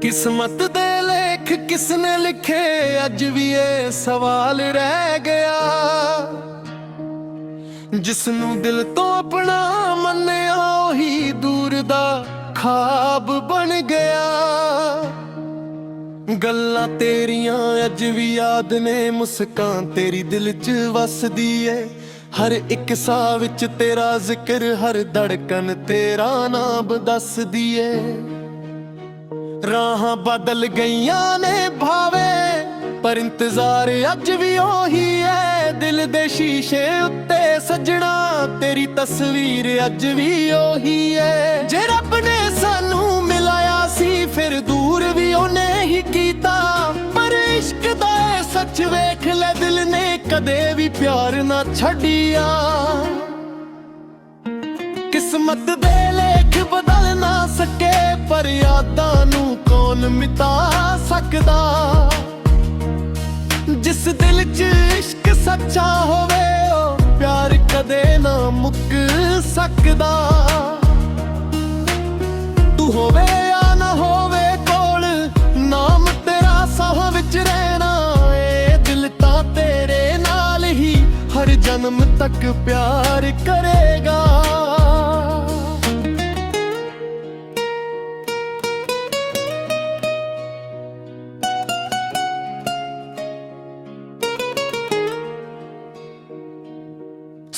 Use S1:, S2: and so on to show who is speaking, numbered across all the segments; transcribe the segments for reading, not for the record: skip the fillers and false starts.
S1: किस्मत दे लेख किसने लिखे, अज भी ये सवाल रह गया। जिसनू दिल तो अपना मन्निया ओही दूर दा खाब बन गया। गल्लां तेरियां अज भी याद ने, मुस्कान तेरी दिल च वसदी है। हर एक साह विच तेरा जिक्र, हर धड़कन तेरा नाम दसदी है। राहां बदल गईयां ने भावे, पर इंतजार अज भी ओही है। दिल दे शीशे उत्ते सजना तेरी तस्वीर अज भी ओही है। जे रब ने सानू मिलाया सी फिर दूर भी ओने ही कीता, पर इश्क दा सच वेख ले दिल ने कदे भी प्यार ना छड्डिया। किस्मत दे लेख बदल ना सके, पर यादां नू कौन मिटा सकदा। जिस दिल च इश्क सच्चा होवे ओ प्यार कदे ना मुक सकदा। तू होवे या ना होवे कोल, नाम तेरा साह विच रहना। ए दिल तां तेरे नाल ही हर जन्म तक प्यार करेगा।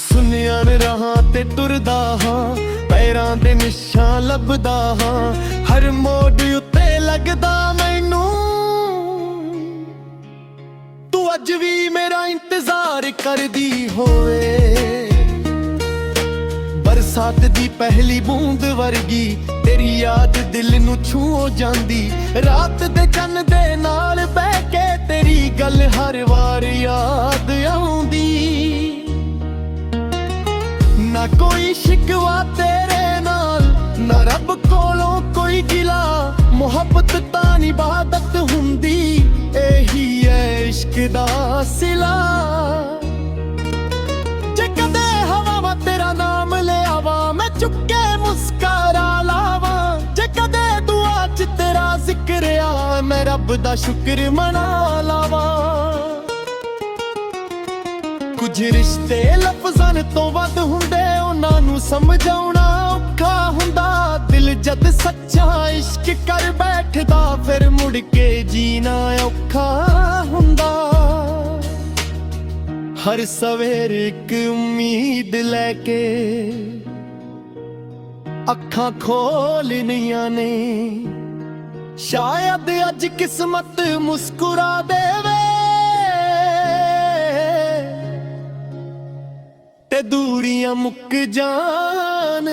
S1: सुनिया ने राहां ते टुरदा हां, पैरां दे निशां लभदा हां। हर मोड़ उत्ते लगदा मैनू तू अज भी मेरा इंतजार करदी होवे। बरसात दी पहली बूंद वर्गी तेरी याद दिल नू छूओ जांदी। रात दे चन्न दे नाल बह के तेरी गल हर वार याद आउंदी। ना कोई शिकवा तेरे नाल, ना रब कोलों कोई गिला। मुहब्बत तां इबादत हुंदी, एही है इश्क दा सिला। जे कदे हवा तेरा नाम ले आवा, मैं चुके मुस्कारा लावा। जे कदे दुआ च तेरा जिक्र आ, मैं रब दा शुक्र मना लावा। कुछ रिश्ते लफ्ज़ां तो वध हुंदे, उन्हां नू समझाउणा औखा हुंदा। दिल जद सच्चा इश्क कर बैठदा, फिर मुड़ के जीना औखा हुंदा। हर सवेर एक उम्मीद लैके अखां खोलनियां ने। शायद अज किस्मत मुस्कुरा देवे ते दूरियां मुक जान।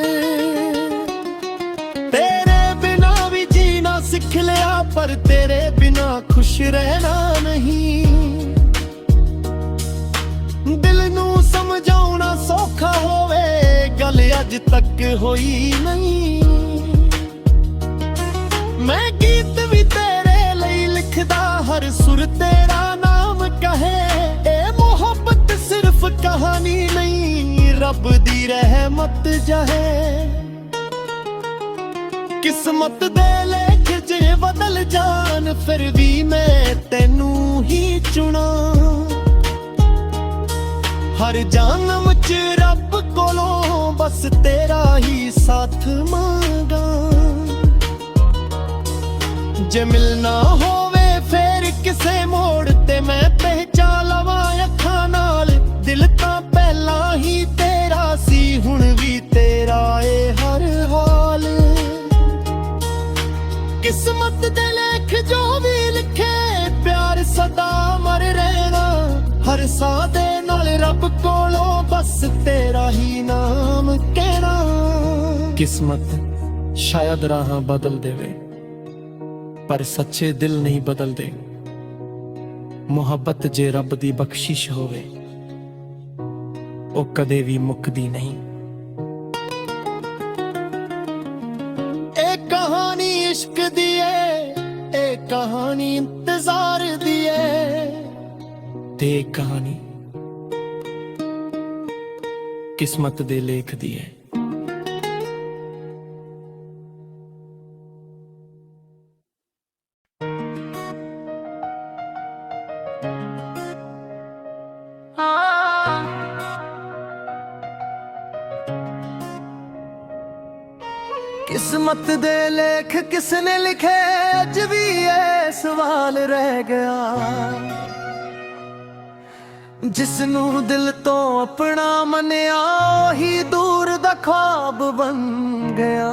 S1: तेरे बिना भी जीना सिख लिया, पर तेरे बिना खुश रहना नहीं। दिल नू समझाउणा सौखा होवे, गल अज तक होई नहीं। मैं गीत भी तेरे लई लिखदा, हर सुर तेरा नाम कहे। ए मोहब्बत सिर्फ कहानी नहीं, रब दी रहमत जहे। किस्मत दे लेख जे बदल जान, फिर भी मैं तेनू ही चुना। हर जन्म च रब कोलों बस तेरा ही साथ मांगा। जे मिलना होवे फिर किसे मोड़ ते, मैं पहचान लवां अखां नाल। दिल तां पहला ही तेरा सी, हुण भी तेरा ए हर हाल। किस्मत दे लेख जो भी लिखे, प्यार सदा मर रहना। हर साह दे नाल रब कोलों बस तेरा ही नाम कहना। किस्मत शायद राहां बदल देवे, पर सच्चे दिल नहीं बदलदे। मुहब्बत जे रब दी बख्शिश होवे, ओ कदे भी मुकदी नहीं। ए कहानी इश्क दी है, ए कहानी इंतजार दी है, ते कहानी किस्मत दे लेख दी है। किस्मत दे लेख किसने लिखे अज भी ये सवाल रह गया जिसनू दिल तो अपना मनिया ही दूर दा ख्वाब बन गया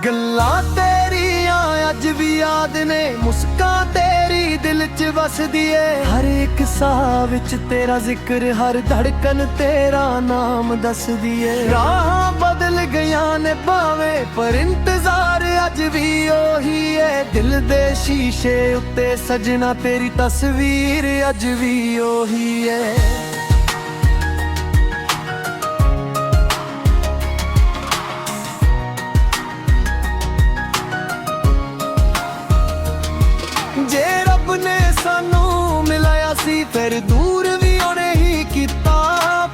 S1: गल्लां तेरियां अज भी याद ने मुस्कान तेरी दिल च वसदी है हर एक साह विच तेरा जिक्र हर धड़कन तेरा नाम दसदी है राह बदल गया ने भावे पर इंतजार अज भी ओही है दिल दे शीशे उत्ते सजना तेरी तस्वीर अज भी ओही है जे रब ने सानू मिलाया सी फिर दूर भी उन्हें ही किता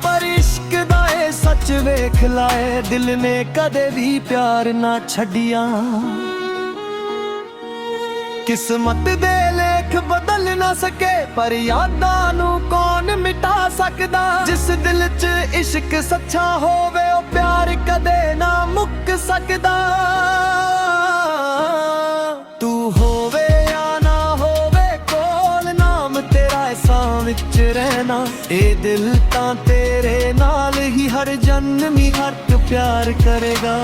S1: पर इश्क दा ए सच वेख लाए दिल ने कदे भी प्यार ना छड़िया किस्मत दे लेख बदल ना सके पर यादां नू कौन मिटा सकदा जिस दिल च इश्क सच्चा होवे ओ प्यार कदे ना मुक सकदा तू होवे विच रहना ए दिल तां तेरे नाल ही हर जन्म ही हक प्यार करेगा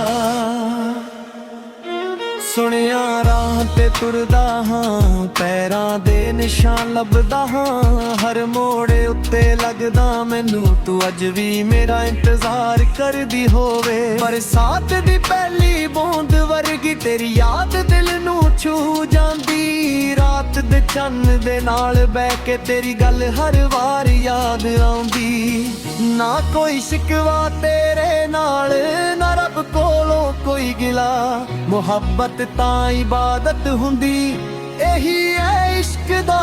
S1: सुनिया राह ते तुरदा हां पैरां दे निशान लभदा हां हर मोड़े उत्ते लगदा मैनू तू अज भी मेरा इंतजार करदी होवे बरसात दी पहली बूंद वर्गी तेरी याद दिल नू छू जांदी रात दे चन्न दे नाल बैठ के तेरी गल हर वार याद आउंदी ना कोई शिकवा तेरे नाल ना रब कोलों कोई गिला मुहब्बत तां इबादत हुंदी एही है इश्क दा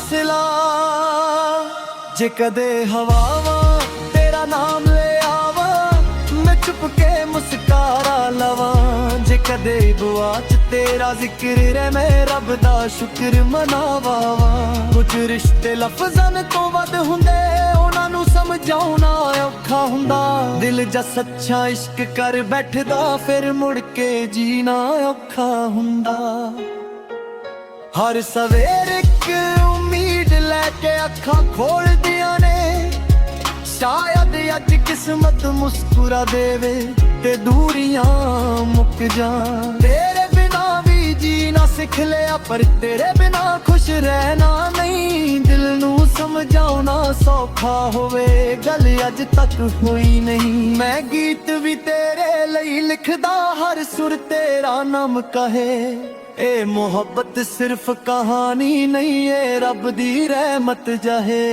S1: सिला जे कदे हवावां तेरा नाम ले आवा मैं चुप के मुस्कारा लवां जे कदे दुआ च तेरा जिक्र रे मैं रब दा शुक्र मनावा कुछ रिश्ते लफ्ज़ां तो वध हुंदे उन्हां नू समझाउणा औखा हुंदा दिल जा सच्चा इश्क कर बैठदा फिर मुड़ के जीना औखा हुंदा हर सवेर एक उम्मीद लैके अखां खोलदियां ने शायद अज किस्मत मुस्कुरा देवे ते दूरियां मुक जान तेरे बिना भी जीना सिख लिया पर तेरे बिना खुश रहना नहीं दिल नू समझाउणा सौखा होवे गल अज तक हुई नहीं मैं गीत भी तेरे लई लिखदा हर सुर तेरा नाम कहे ए मोहब्बत सिर्फ कहानी नहीं है रब दी रहमत जहे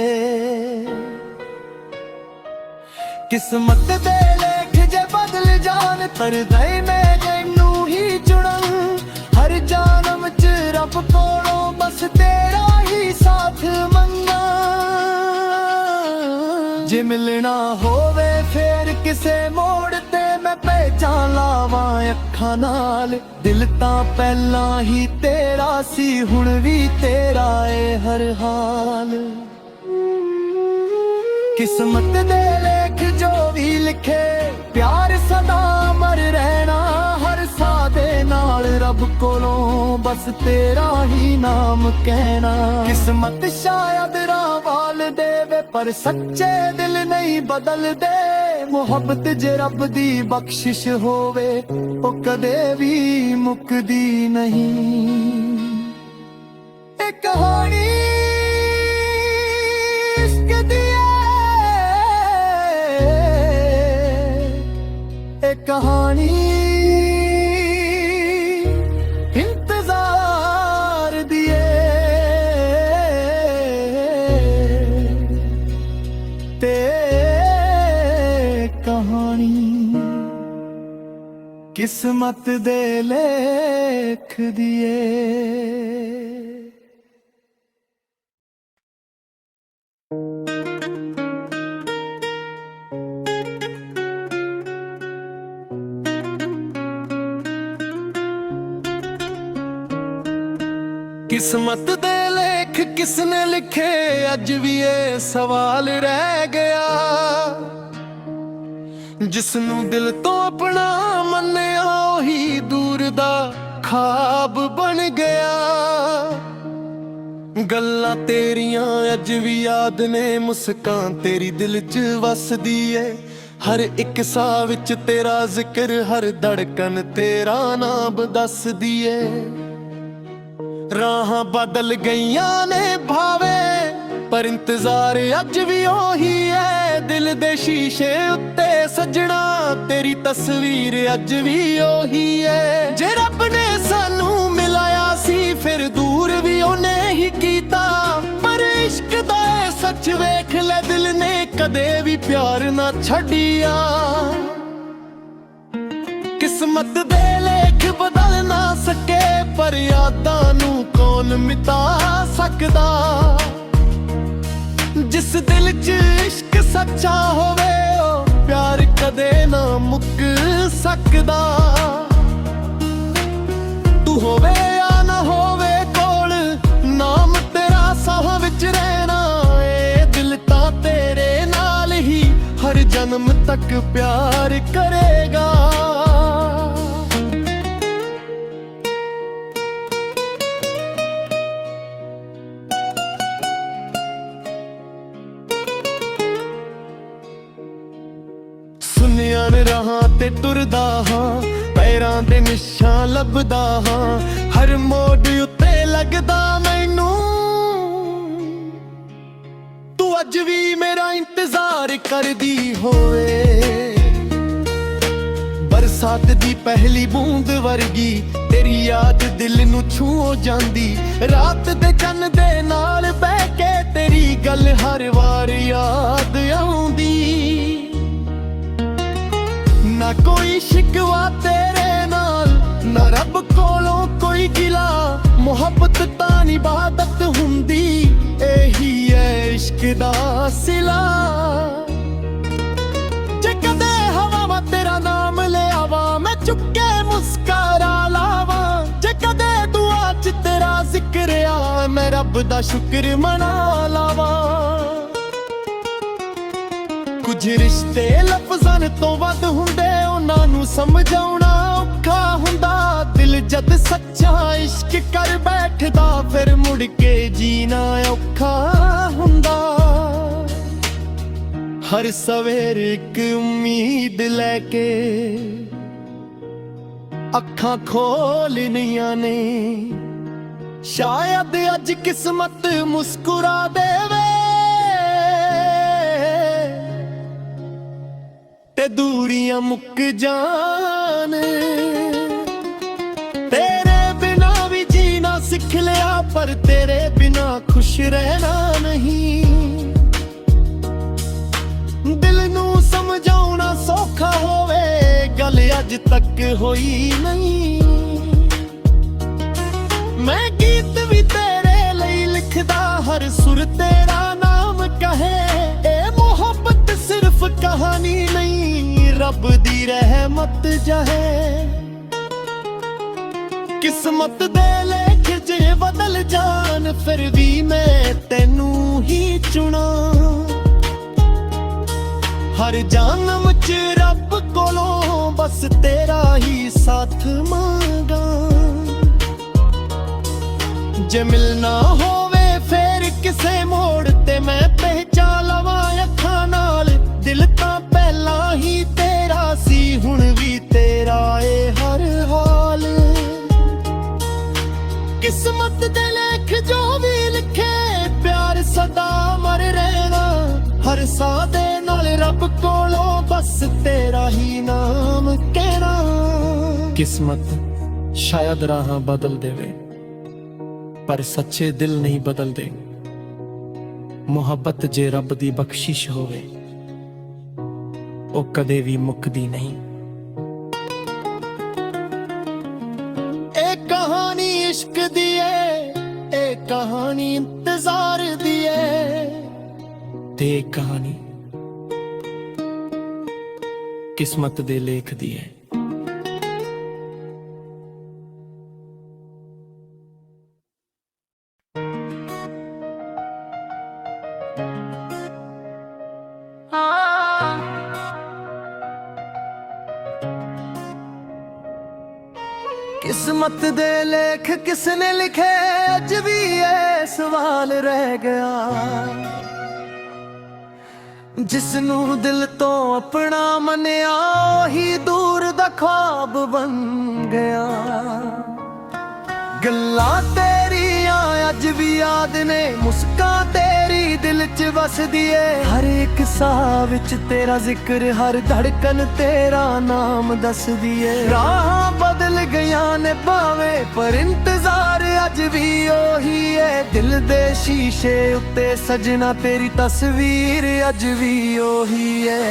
S1: किस्मत दे लेख जे बदल जान तर दे मैं जैनू ही चुनन हर जानम च रब कोलों बस तेरा ही साथ मंगा जे मिलना होवे फिर किसे मोड़ ते मैं पहचान लावां अखां नाल दिल तां पहला ही तेरा सी हुण भी तेरा ए हर हाल किस्मत दे लेख जो भी लिखे प्यार सदा अमर रहना हर साह दे नाल रब कोलों बस तेरा ही नाम कहना किस्मत शायद राह वाल देवे पर सच्चे दिल नहीं बदल दे मुहब्बत जे रब दी बख्शिश होवे ओ कदे भी मुकदी नहीं एक कहानी इश्क दी एक कहानी इंतजार दिए ते कहानी किस्मत दे लेख दिए किस्मत दे लेख किसने लिखे अज भी ये सवाल रह गया जिसनू दिल तो अपना मन्निया ਖਾਬ ਬਣ ਗਿਆ। ਗੱਲਾਂ ਤੇਰੀਆਂ ਅੱਜ ਵੀ ਯਾਦ ਨੇ, ਮੁਸਕਾਨ ਤੇਰੀ ਦਿਲ 'ਚ ਵਸਦੀ ਏ। ਹਰ ਇੱਕ ਸਾਹ ਵਿੱਚ ਤੇਰਾ ਜ਼ਿਕਰ, ਹਰ ਧੜਕਨ ਤੇਰਾ ਨਾਮ ਦੱਸਦੀ ਏ। ਰਾਹਾਂ ਬਦਲ ਗਈਆਂ ਨੇ ਭਾਵੇਂ, ਪਰ ਇੰਤਜ਼ਾਰ ਅੱਜ ਵੀ ਉਹੀ ਏ। ਦਿਲ ਦੇ ਸ਼ੀਸ਼ੇ ਉੱਤੇ ਸਜਣਾ ਤੇਰੀ ਤਸਵੀਰ ਅੱਜ ਵੀ ਉਹੀ ਏ। ਜੇ ਰੱਬ ਨੇ ਸਾਨੂੰ ਮਿਲਾਇਆ ਸੀ ਫਿਰ ਦੂਰ ਵੀ ਉਹਨੇ ਹੀ ਕੀਤਾ, ਪਰ ਇਸ਼ਕ ਦਾ ਇਹ ਸੱਚ ਵੇਖ ਲੈ ਦਿਲ ਨੇ ਕਦੇ ਵੀ ਪਿਆਰ ਨਾ ਛੱਡਿਆ। ਕਿਸਮਤ ਦੇ ਲੇਖ ਬਦਲ ਨਾ ਸਕੇ, ਪਰ ਯਾਦਾਂ ਨੂੰ ਕੌਣ ਮਿਟਾ ਸਕਦਾ। ਜਿਸ ਦਿਲ 'ਚ ਇਸ਼ਕ ਸੱਚਾ ਹੋਵੇ ਉਹ ਪਿਆਰ ਕਦੇ ਨਾ ਮੁੱਕ ਸਕਦਾ। ਤੂੰ ਹੋਵੇ ਜਾਂ ਨਾ ਹੋਵੇ ਕੋਲ, ਨਾਮ ਤੇਰਾ ਸਾਹ ਵਿੱਚ ਰਹਿਣਾ ਏ। ਦਿਲ ਤਾਂ ਤੇਰੇ ਨਾਲ ਹੀ ਹਰ ਜਨਮ ਤੱਕ ਪਿਆਰ ਕਰੇਗਾ। ਸੁਨਿਆਨ ਰਾਹਾਂ ਤੇ ਤੁਰਦਾ ਹਾਂ, ਪੈਰਾਂ ਦੇ ਨਿਸ਼ਾਨ ਲੱਭਦਾ ਹਾਂ। ਹਰ ਮੋੜ ਉੱਤੇ ਲੱਗਦਾ ਮੈਨੂੰ ਤੂੰ ਅੱਜ ਵੀ ਮੇਰਾ ਇੰਤਜ਼ਾਰ ਕਰਦੀ ਹੋਵੇ। ਬਰਸਾਤ ਦੀ ਪਹਿਲੀ ਬੂੰਦ ਵਰਗੀ ਤੇਰੀ ਯਾਦ ਦਿਲ ਨੂੰ ਛੂਹ ਜਾਂਦੀ। ਰਾਤ ਦੇ ਚੰਨ ਦੇ ਨਾਲ ਬਹਿ ਕੇ ਤੇਰੀ ਗੱਲ ਹਰ ਵਾਰ ਯਾਦ ਆਉਂਦੀ। ਨਾ ਕੋਈ ਸ਼ਿਕਵਾ ਤੇਰੇ ਨਾਲ, ਨਾ ਰੱਬ ਕੋਲੋਂ ਕੋਈ ਗਿਲਾ। ਮੁਹੱਬਤ ਤਾਂ ਇਬਾਦਤ ਹੁੰਦੀ, ਇਹੀ ਹੈ ਇਸ਼ਕ ਦਾ ਸਿਲਾ। ਜੇ ਕਦੇ ਹਵਾਵਾਂ ਤੇਰਾ ਨਾਮ ਲਿਆਵਾਂ, ਮੈਂ ਚੁੱਕ ਕੇ ਮੁਸਕਰਾ ਲਾਵਾਂ। ਜੇ ਕਦੇ ਦੁਆ 'ਚ ਤੇਰਾ ਜ਼ਿਕਰ ਆ, ਮੈਂ ਰੱਬ ਦਾ ਸ਼ੁਕਰ ਮਨਾ ਲਾਵਾਂ। ਕੁਝ ਰਿਸ਼ਤੇ ਲਫ਼ਜ਼ਾਂ ਤੋਂ ਵੱਧ ਹੁੰਦੇ, ਉਹਨਾਂ ਨੂੰ ਸਮਝਾਉਣਾ ਔਖਾ ਹੁੰਦਾ। ਦਿਲ ਜਦ ਸੱਚਾ ਇਸ਼ਕ ਕਰ ਬੈਠਦਾ, ਫਿਰ ਮੁੜ ਕੇ ਜੀਣਾ ਔਖਾ ਹੁੰਦਾ। ਹਰ ਸਵੇਰ ਇੱਕ ਉਮੀਦ ਲੈ ਕੇ ਅੱਖਾਂ ਖੋਲ੍ਹਣੀਆਂ ਨੇ। ਸ਼ਾਇਦ ਅੱਜ ਕਿਸਮਤ ਮੁਸਕਰਾ ਦੇਵੇ ਤੇ ਦੂਰੀਆਂ ਮੁੱਕ ਜਾਣ। ਤੇਰੇ ਬਿਨਾ ਵੀ ਜੀਣਾ ਸਿੱਖ ਲਿਆ, ਪਰ ਤੇਰੇ ਬਿਨਾ ਖੁਸ਼ ਰਹਿਣਾ ਨਹੀਂ। ਦਿਲ ਨੂੰ ਸਮਝਾਉਣਾ ਸੌਖਾ ਹੋਵੇ, ਗੱਲ ਅੱਜ ਤੱਕ ਹੋਈ ਨਹੀਂ। ਮੈਂ ਗੀਤ ਵੀ ਤੇਰੇ ਲਈ ਲਿਖਦਾ, ਹਰ ਸੁਰ ਤੇਰਾ ਨਾਮ ਕਹੇ। ਇਹ ਮੁਹੱਬਤ ਸਿਰਫ ਕਹਾਣੀ ਨਹੀਂ, ਰੱਬ ਦੀ ਰਹਿਮਤ ਜਹੇ। ਕਿਸਮਤ ਦੇ ਲੇਖ ਜੇ ਬਦਲ ਜਾਣ, ਫਿਰ ਵੀ ਮੈਂ ਤੈਨੂੰ ਹੀ ਚੁਣਾ। ਹਰ ਜਨਮ 'ਚ ਰੱਬ ਕੋਲੋਂ ਬਸ ਤੇਰਾ ਹੀ ਸਾਥ ਮੰਗਾ। ਜੇ ਮਿਲਣਾ ਹੋਵੇ ਫੇਰ ਕਿਸੇ ਮੋੜ ਤੇ, ਮੈਂ ਪਹਿਚਾਨ ਲਵਾਂ ਅੱਖਾਂ ਨਾਲ। ਦਿਲ ਤਾਂ ਪਹਿਲਾਂ ਹੀ ਤੇਰਾ ਸੀ, ਹੁਣ ਵੀ ਤੇਰਾ ਏ ਹਰ ਹਾਲ। ਕਿਸਮਤ ਦੇ ਲੇਖ ਜੋ ਵੀ ਲਿਖੇ, ਪਿਆਰ ਸਦਾ ਮਰ ਰਹਿਣਾ। ਹਰ ਸਾਹ ਦੇ ਨਾਲ ਰੱਬ ਕੋਲੋਂ ਬਸ ਤੇਰਾ ਹੀ ਨਾਮ ਕਹਿਣਾ। ਕਿਸਮਤ ਸ਼ਾਇਦ ਰਾਹਾਂ ਬਦਲ ਦੇਵੇ, ਪਰ ਸੱਚੇ ਦਿਲ ਨਹੀਂ ਬਦਲਦੇ। ਮੁਹੱਬਤ ਜੇ ਰੱਬ ਦੀ ਬਖਸ਼ਿਸ਼ ਹੋਵੇ, ਉਹ ਕਦੇ ਵੀ ਮੁੱਕਦੀ ਨਹੀਂ। ਇਹ ਕਹਾਣੀ ਇਸ਼ਕ ਦੀ ਏ, ਇਹ ਕਹਾਣੀ ਇੰਤਜ਼ਾਰ ਦੀ ਏ, ਤੇ ਇਹ ਕਹਾਣੀ ਕਿਸਮਤ ਦੇ ਲੇਖ ਦੀ ਹੈ। किस्मत किस्मत दे लेख किसने लिखे अज भी ये सवाल रह गया। जिसनू दिल तो अपना मनिया ही दूर दा ख्वाब बन गया। गल्लां तेरियां अज भी याद ने, मुस्कान तेरी दिल च वसदी है। हर एक साह विच तेरा जिक्र, हर धड़कन तेरा नाम दसदी है। राह बदल गया ने भावे पर इंतजार अज भी ओही है। दिल दे शीशे उत्ते सजना तेरी तस्वीर अज भी ओही है।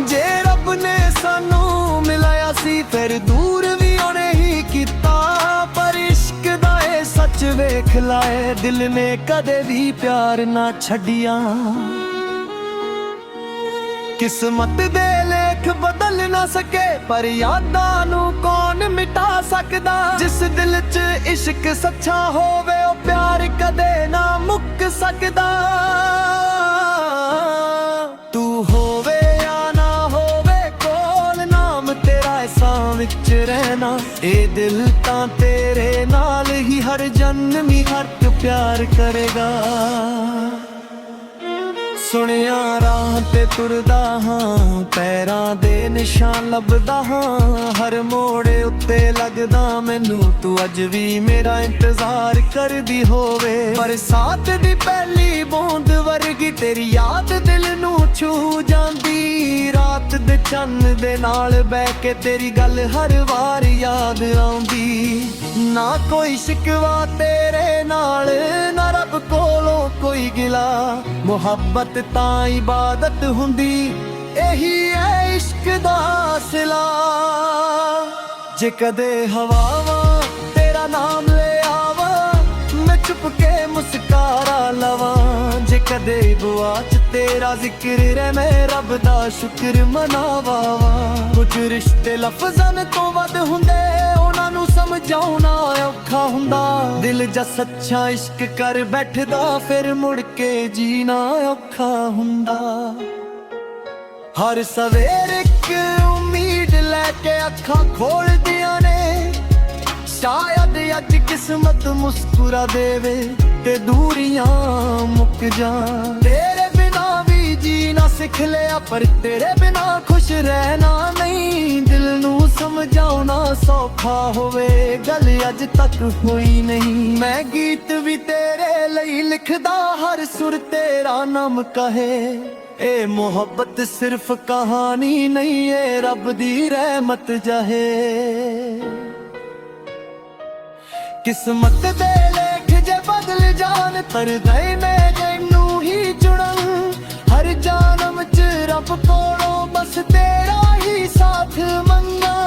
S1: जे रब ने सानू मिलाया सी फिर दूर भी उन्हें ही किता। पर इश्क दा ए सच वेख लाए, दिल ने कदे भी प्यार ना छड़िया। किस्मत दे लेख बदल ना सके पर यादां नू कौन मिटा सकदा। जिस दिल च इश्क सच्चा होवे ओ प्यार कदे ना मुक सकदा। तू होवे विच रहना, ए दिल तां तेरे नाल ही हर जन्म ही हक प्यार करेगा। सुनिया राह ते तुरदा हां, पैरां दे निशान लभदा हां। हर मोड़े उत्ते लगदा मैनू तू अज भी मेरा इंतजार करदी होवे। बरसात दी पहली बूंद वर्गी तेरी याद दिल नू छू जांदी। रात दे चन्न दे नाल बैठ के तेरी गल हर वार याद आउंदी। ना कोई शिकवा तेरे नाल, ना रब कोलों कोई गिला। मुहब्बत तां इबादत हुंदी, यही है इश्क दा सिला। जे कदे हवावां तेरा नाम ले आवा, मैं चुप के मुस्कारा लवां। जे कदे गुआच तेरा जिक्र रे मैं रब दा शुक्र मनावा। कुछ रिश्ते लफ्ज़ां तो वध हुंदे, उन्हां नू समझाउणा औखा हुंदा। दिल जा सच्चा इश्क कर बैठदा, फिर मुड़ के जीना औखा हुंदा। हर सवेर एक उम्मीद लैके अखां खोलदियां ने। शायद अज किस्मत मुस्कुरा देवे ते दूरियां मुक जान। तेरे बिना भी जीना सिख लिया पर तेरे बिना खुश रहना नहीं। दिल नू समझाउणा सौखा होवे, गल अज तक हुई नहीं। मैं गीत भी तेरे लई लिखदा, हर सुर तेरा नाम कहे। ए मोहब्बत सिर्फ कहानी नहीं, ए रब दी रहमत जहे। किस्मत दे लेख जे बदल जान, पर गए मैं जैनू ही जुड़न। हर जानम च रब कोलों बस तेरा ही साथ मंगा।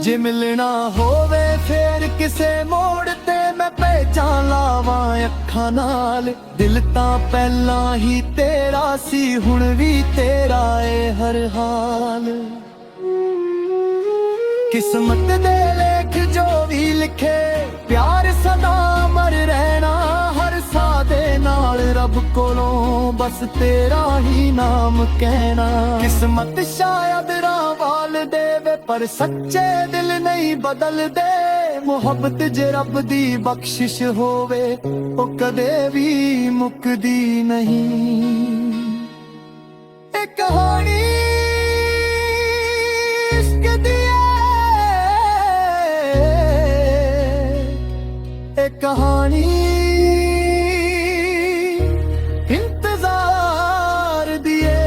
S1: जे मिलना होवे फिर किसे मोड़ ते मैं पहचान लावां अखां नाल। दिल तां पहला ही तेरा सी, हुण भी तेरा ए हर हाल। किस्मत दे लेख जो भी लिखे, प्यार सदा अमर रहना। हर साह दे नाल रब कोलों बस तेरा ही नाम कहना। किस्मत शायद राह वाल देवे पर सच्चे दिल नहीं बदल दे। मुहब्बत जे रब दी बख्शिश होवे ओ कदे भी मुकदी नहीं। एक कहानी इश्क दी, एक कहानी इंतजार दिए।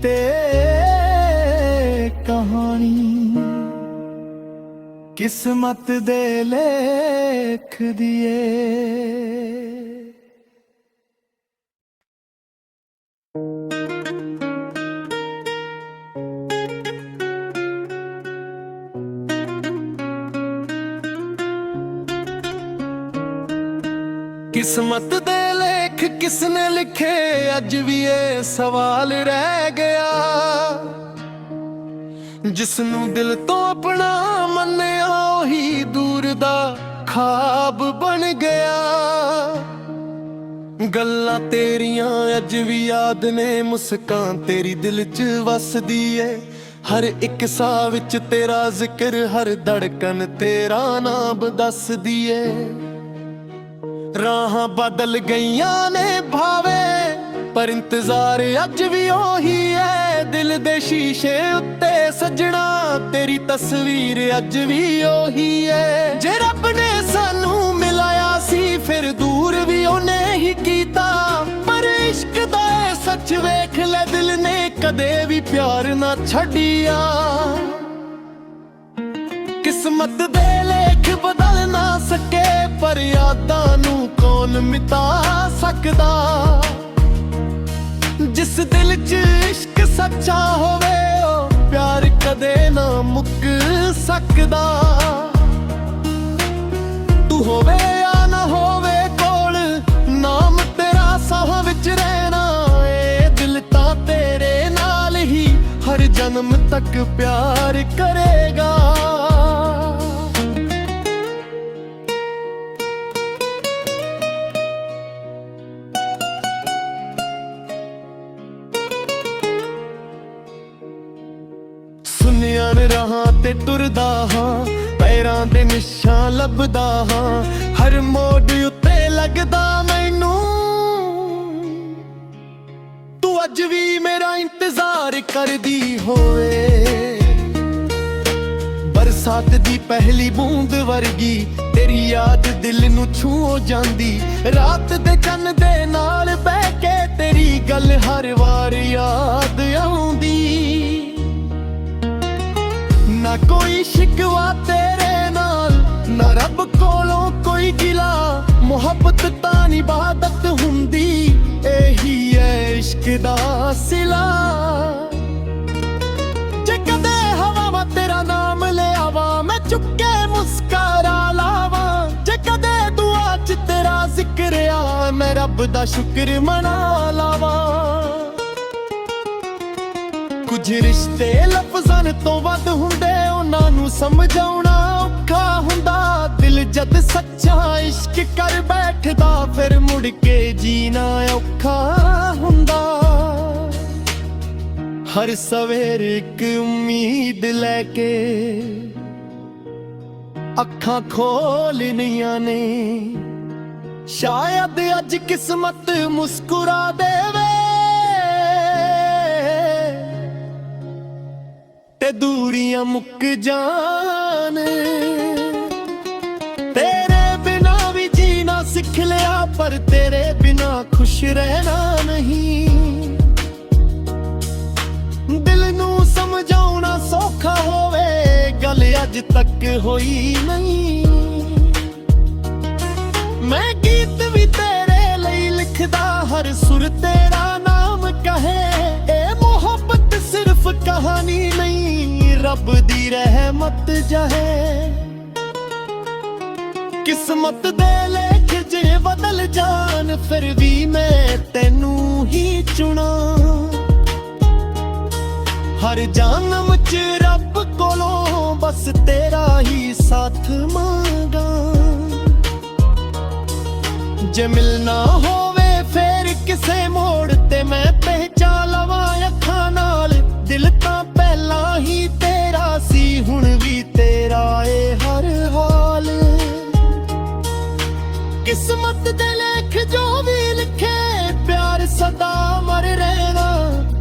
S1: ते कहानी किस्मत दे लेख दिए। किस्मत दे लेख किसने लिखे अज भी ये सवाल रह गया। जिसनू दिल तो अपना मन्निया ਉਹੀ ਦੂਰ ਦਾ ਖਾਬ ਬਣ ਗਿਆ। ਗੱਲਾਂ ਤੇਰੀਆਂ ਅੱਜ ਵੀ ਯਾਦ ਨੇ, ਮੁਸਕਾਨ ਤੇਰੀ ਦਿਲ 'ਚ ਵਸਦੀ ਏ। ਹਰ ਇੱਕ ਸਾਹ ਵਿੱਚ ਤੇਰਾ ਜ਼ਿਕਰ, ਹਰ ਧੜਕਨ ਤੇਰਾ ਨਾਮ ਦੱਸਦੀ ਏ। ਰਾਹਾਂ ਬਦਲ ਗਈਆਂ ਨੇ ਭਾਵੇਂ, ਪਰ ਇੰਤਜ਼ਾਰ ਅੱਜ ਵੀ ਉਹੀ ਏ। ਦਿਲ ਦੇ ਸ਼ੀਸ਼ੇ ਉੱਤੇ ਸਜਣਾ ਤੇਰੀ ਤਸਵੀਰ ਅੱਜ ਵੀ ਉਹੀ ਏ। ਜੇ ਰੱਬ ਨੇ ਸਾਨੂੰ ਮਿਲਾਇਆ ਸੀ ਫਿਰ ਦੂਰ ਵੀ ਉਹਨੇ ਹੀ ਕੀਤਾ, ਪਰ ਇਸ਼ਕ ਦਾ ਇਹ ਸੱਚ ਵੇਖ ਲੈ ਦਿਲ ਨੇ ਕਦੇ ਵੀ ਪਿਆਰ ਨਾ ਛੱਡਿਆ। ਕਿਸਮਤ ਦੇ ਲੇਖ ਬਦਲ ਨਾ ਸਕੇ, ਪਰ ਯਾਦਾਂ ਨੂੰ ਕੌਣ ਮਿਟਾ ਸਕਦਾ। ਜਿਸ ਦਿਲ 'ਚ ਇਸ਼ਕ ਸੱਚਾ ਹੋਵੇ ਉਹ ਪਿਆਰ ਕਦੇ ਨਾ ਮੁੱਕ ਸਕਦਾ। ਤੂੰ ਹੋਵੇ ਜਾਂ ਨਾ ਹੋਵੇ ਕੋਲ, ਨਾਮ ਤੇਰਾ ਸਾਹਾਂ ਵਿੱਚ ਰਹਿਣਾ ਏ। ਦਿਲ ਤਾਂ ਤੇਰੇ ਨਾਲ ਹੀ ਹਰ ਜਨਮ ਤੱਕ ਪਿਆਰ ਕਰੇਗਾ। ਸੁਨਿਆਣ ਰਾਹਾਂ ਤੇ ਤੁਰਦਾ ਹਾਂ, ਪੈਰਾਂ ਦੇ ਨਿਸ਼ਾਨ ਲੱਭਦਾ ਹਾਂ। ਹਰ ਮੋੜ ਉੱਤੇ ਲੱਗਦਾ ਮੈਨੂੰ ਤੂੰ ਅੱਜ ਵੀ ਮੇਰਾ ਇੰਤਜ਼ਾਰ ਕਰਦੀ ਹੋਏ। ਬਰਸਾਤ ਦੀ ਪਹਿਲੀ ਬੂੰਦ ਵਰਗੀ ਤੇਰੀ ਯਾਦ ਦਿਲ ਨੂੰ ਛੂਹ ਜਾਂਦੀ। ਰਾਤ ਦੇ ਚੰਨ ਦੇ ਨਾਲ ਬਹਿ ਕੇ ਤੇਰੀ ਗੱਲ ਹਰ ਵਾਰ ਯਾਦ ਆਉਂਦੀ। ਨਾ ਕੋਈ ਸ਼ਿਕਵਾ ਤੇਰੇ ਨਾਲ, ਨਾ ਰੱਬ ਕੋਲੋਂ ਕੋਈ ਗਿਲਾ। ਮੁਹੱਬਤ ਤਾਂ ਇਬਾਦਤ ਹੁੰਦੀ, ਇਹੀ ਹੈ ਇਸ਼ਕ ਦਾ ਸਿਲਾ। ਜੇ ਕਦੇ ਹਵਾ ਤੇਰਾ ਨਾਮ ਲਿਆਵਾਂ, ਮੈਂ ਚੁੱਕ ਕੇ ਮੁਸਕਰਾ ਲਾਵਾਂ। ਜੇ ਕਦੇ ਦੁਆ 'ਚ ਤੇਰਾ ਜ਼ਿਕਰ ਆ, ਮੈਂ ਰੱਬ ਦਾ ਸ਼ੁਕਰ ਮਨਾ ਲਾਵਾਂ। ਕੁਝ ਰਿਸ਼ਤੇ ਲਫ਼ਜ਼ਾਂ ਤੋਂ ਵੱਧ ਹੁੰਦੇ, ਉਹਨਾਂ ਨੂੰ ਸਮਝਾਉਣਾ ਔਖਾ ਹੁੰਦਾ। ਦਿਲ ਜਦ ਸੱਚਾ ਇਸ਼ਕ ਕਰ ਬੈਠਦਾ, ਫਿਰ ਮੁੜ ਕੇ ਜੀਣਾ ਔਖਾ ਹੁੰਦਾ। ਹਰ ਸਵੇਰੇ ਇੱਕ ਉਮੀਦ ਲੈ ਕੇ ਅੱਖਾਂ ਖੋਲ੍ਹਣੀਆਂ ਨੇ। ਸ਼ਾਇਦ ਅੱਜ ਕਿਸਮਤ ਮੁਸਕਰਾ ਦੇਵੇ ਤੇ ਦੂਰੀਆਂ ਮੁੱਕ ਜਾਣ। ਤੇਰੇ ਬਿਨਾ ਵੀ ਜੀਣਾ ਸਿੱਖ ਲਿਆ, ਪਰ ਤੇਰੇ ਬਿਨਾ ਖੁਸ਼ ਰਹਿਣਾ ਨਹੀਂ। ਦਿਲ ਨੂੰ ਸਮਝਾਉਣਾ ਸੌਖਾ ਹੋਵੇ, ਗੱਲ ਅੱਜ ਤੱਕ ਹੋਈ ਨਹੀਂ। ਮੈਂ ਗੀਤ ਵੀ ਤੇਰੇ ਲਈ ਲਿਖਦਾ, ਹਰ ਸੁਰ ਤੇਰਾ ਨਾਮ ਕਹੇ। ਇਹ ਮੁਹੱਬਤ ਸਿਰਫ ਕਹਾਣੀ ਨਹੀਂ, ਰੱਬ ਦੀ ਰਹਿਮਤ ਜਹੇ। ਕਿਸਮਤ ਦੇ ਲੇਖ ਜੇ ਬਦਲ ਜਾਣ, ਫਿਰ ਵੀ ਮੈਂ ਤੈਨੂੰ ਹੀ ਚੁਣਾ। ਹਰ ਜਨਮ 'ਚ ਰੱਬ ਕੋਲੋਂ ਬਸ ਤੇਰਾ ਹੀ ਸਾਥ ਮੰਗਾ। ਜੇ ਮਿਲਣਾ ਹੋਵੇ ਫੇਰ ਕਿਸੇ ਮੋੜ ਤੇ, ਮੈਂ ਪਹਿਚਾਨ ਲਵਾਂ ਅੱਖਾਂ ਨਾਲ। ਦਿਲ ਤਾਂ ਪਹਿਲਾਂ ਹੀ ਤੇਰਾ ਸੀ, ਹੁਣ ਵੀ ਤੇਰਾ ਏ ਹਰ ਹਾਲ। ਕਿਸਮਤ ਦੇ ਲੇਖ ਜੋ ਵੀ ਲਿਖੇ, ਪਿਆਰ ਸਦਾ ਮਰ ਰਹਿਣਾ।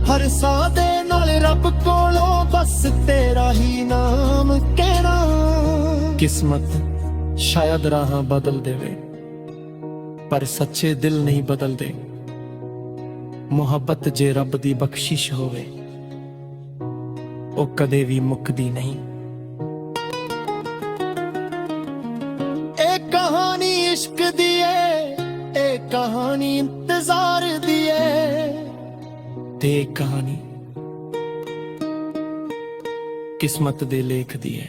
S1: ਹਰ ਸਾਹ ਦੇ ਨਾਲ ਰੱਬ ਕੋਲੋਂ ਬਸ ਤੇਰਾ ਹੀ ਨਾਮ ਕਹਿਣਾ। ਕਿਸਮਤ ਸ਼ਾਇਦ ਰਾਹਾਂ ਬਦਲ ਦੇਵੇ, ਪਰ ਸੱਚੇ ਦਿਲ ਨਹੀਂ ਬਦਲਦੇ। ਮੁਹੱਬਤ ਜੇ ਰੱਬ ਦੀ ਬਖਸ਼ਿਸ਼ ਹੋਵੇ, ਉਹ ਕਦੇ ਵੀ ਮੁੱਕਦੀ ਨਹੀਂ। ਇਹ ਕਹਾਣੀ ਇਸ਼ਕ ਦੀ ਏ, ਇਹ ਕਹਾਣੀ ਇੰਤਜ਼ਾਰ ਦੀ ਏ, ਤੇ ਇਹ ਕਹਾਣੀ ਕਿਸਮਤ ਦੇ ਲੇਖ ਦੀ ਏ।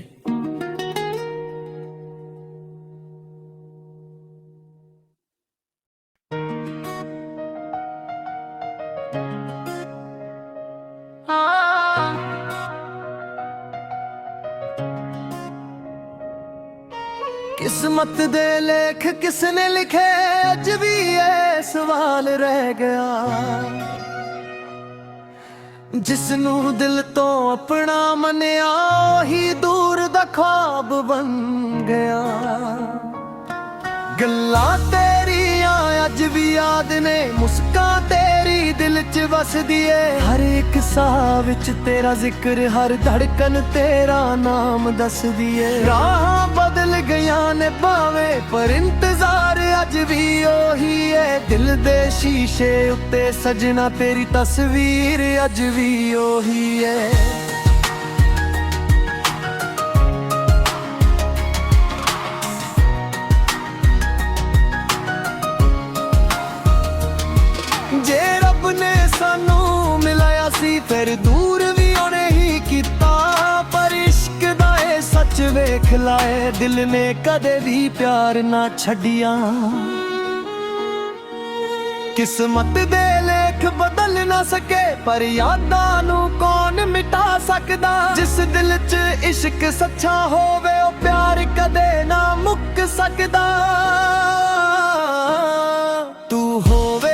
S1: किस्मत दे लेख किसने लिखे अज भी ये सवाल रह गया। जिसनू दिल तो अपना मनिया ही दूर दा ख्वाब बन गया। गल्लां तेरियां अज भी याद ने, मुस्कान तेरी दिल च वसदी है। हर एक साह विच तेरा जिक्र, हर धड़कन तेरा नाम दसदी है। राह बदल गया ने भावे पर इंतजार अज भी ओही है। दिल दे शीशे उत्ते सजना तेरी तस्वीर अज भी ओही है। जे रब ने सानू मिलाया सी फिर दूर भी उन्हें ही किता। पर इश्क दा ए सच वेख लाए, दिल ने कदे भी प्यार ना छड़िया। किस्मत दे लेख बदल ना सके पर यादां नू कौन मिटा सकदा। जिस दिल च इश्क सच्चा होवे ओ प्यार कदे ना मुक सकदा। तू होवे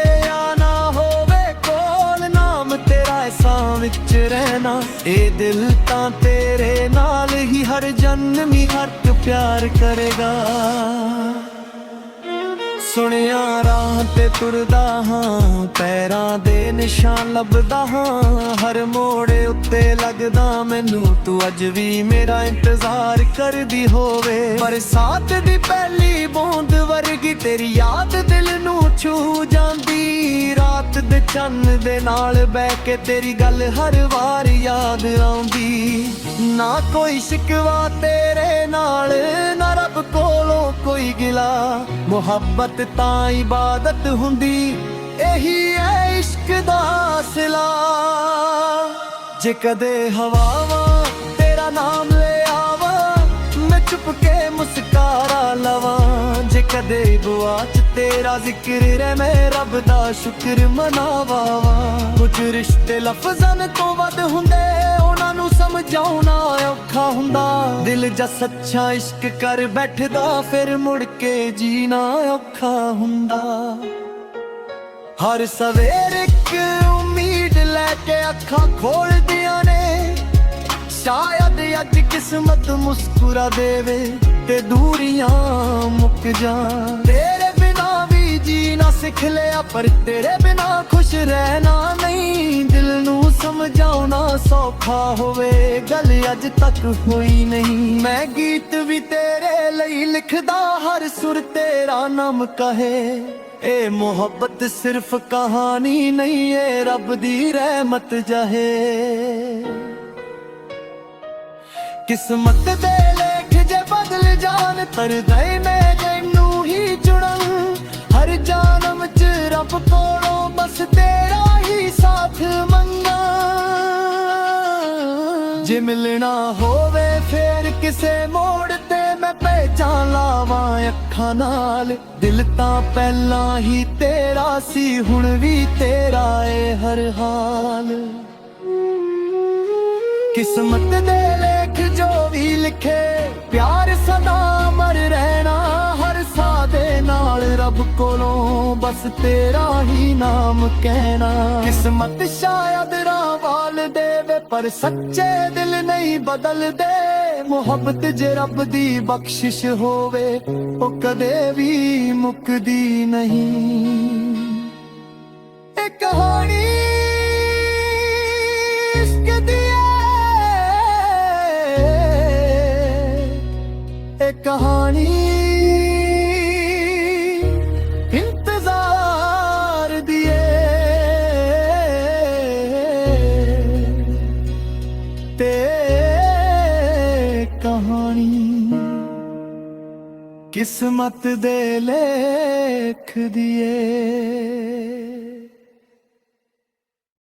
S1: विच रहना ए दिल तां तेरे नाल ही हर जन्म ही हक प्यार करेगा। सुनिया राह ते तुरदा हां, पैरां दे निशान लभदा हां। हर मोड़े उत्ते लगदा मैनू तू अज भी मेरा इंतजार करदी होवे। बरसात दी पहली बूंद वर्गी तेरी याद दिल नू छू जांदी। रात दे चन्न दे नाल बैठ के तेरी गल हर वार याद आउंदी। ना कोई शिकवा तेरे नाल, ना रब कोलों कोई गिला। मुहब्बत तां इबादत हुंदी, यही है इश्क दा सिला। जे कदे हवावां तेरा नाम ले आवा, मैं चुप के मुस्कारा लवां। जे कदे गुआच तेरा जिक्र रे मैं रब दा शुक्र मनावा। कुछ रिश्ते लफ्ज़ां तो वध हुंदे, उन्हां नू समझाउणा औखा हुंदा। दिल जा सच्चा इश्क कर बैठदा फिर मुड़ के जीना औखा हुंदा। हर सवेर एक उम्मीद लैके अखां खोलदियां ने। शायद अज किस्मत मुस्कुरा देवे ते दूरियां मुक जान। तेरे बिना भी जीना सिख लिया पर तेरे बिना खुश रहना नहीं। दिल नू समझाउणा सौखा होवे गल अज तक होई नहीं। मैं गीत भी तेरे लई लिखदा, हर सुर तेरा नाम कहे। ए मोहब्बत सिर्फ कहानी नहीं, ए रब दी रहमत जहे। किस्मत दे लेख जे बदल जान, तर गए मैं जैनू ही जुड़न। हर जानम च रब कोलों बस तेरा ही साथ मंगा। जे मिलना होवे फिर किसे मोड़ ते मैं पहचान लावां अखां नाल। दिल तां पहला ही तेरा सी हुण भी तेरा ए हर हाल। किस्मत दे लेख जो भी लिखे प्यार सदा अमर रहना। हर साह दे नाल रब कोलों बस तेरा ही नाम कहना। किस्मत शायद राह वाल देवे पर सच्चे दिल नहीं बदल दे। मुहब्बत जे रब दी बख्शिश होवे ओ कदे भी मुकदी नहीं। एक कहानी इश्क दी एक कहानी इंतजार दिए। ते कहानी किस्मत दे लेख दिए।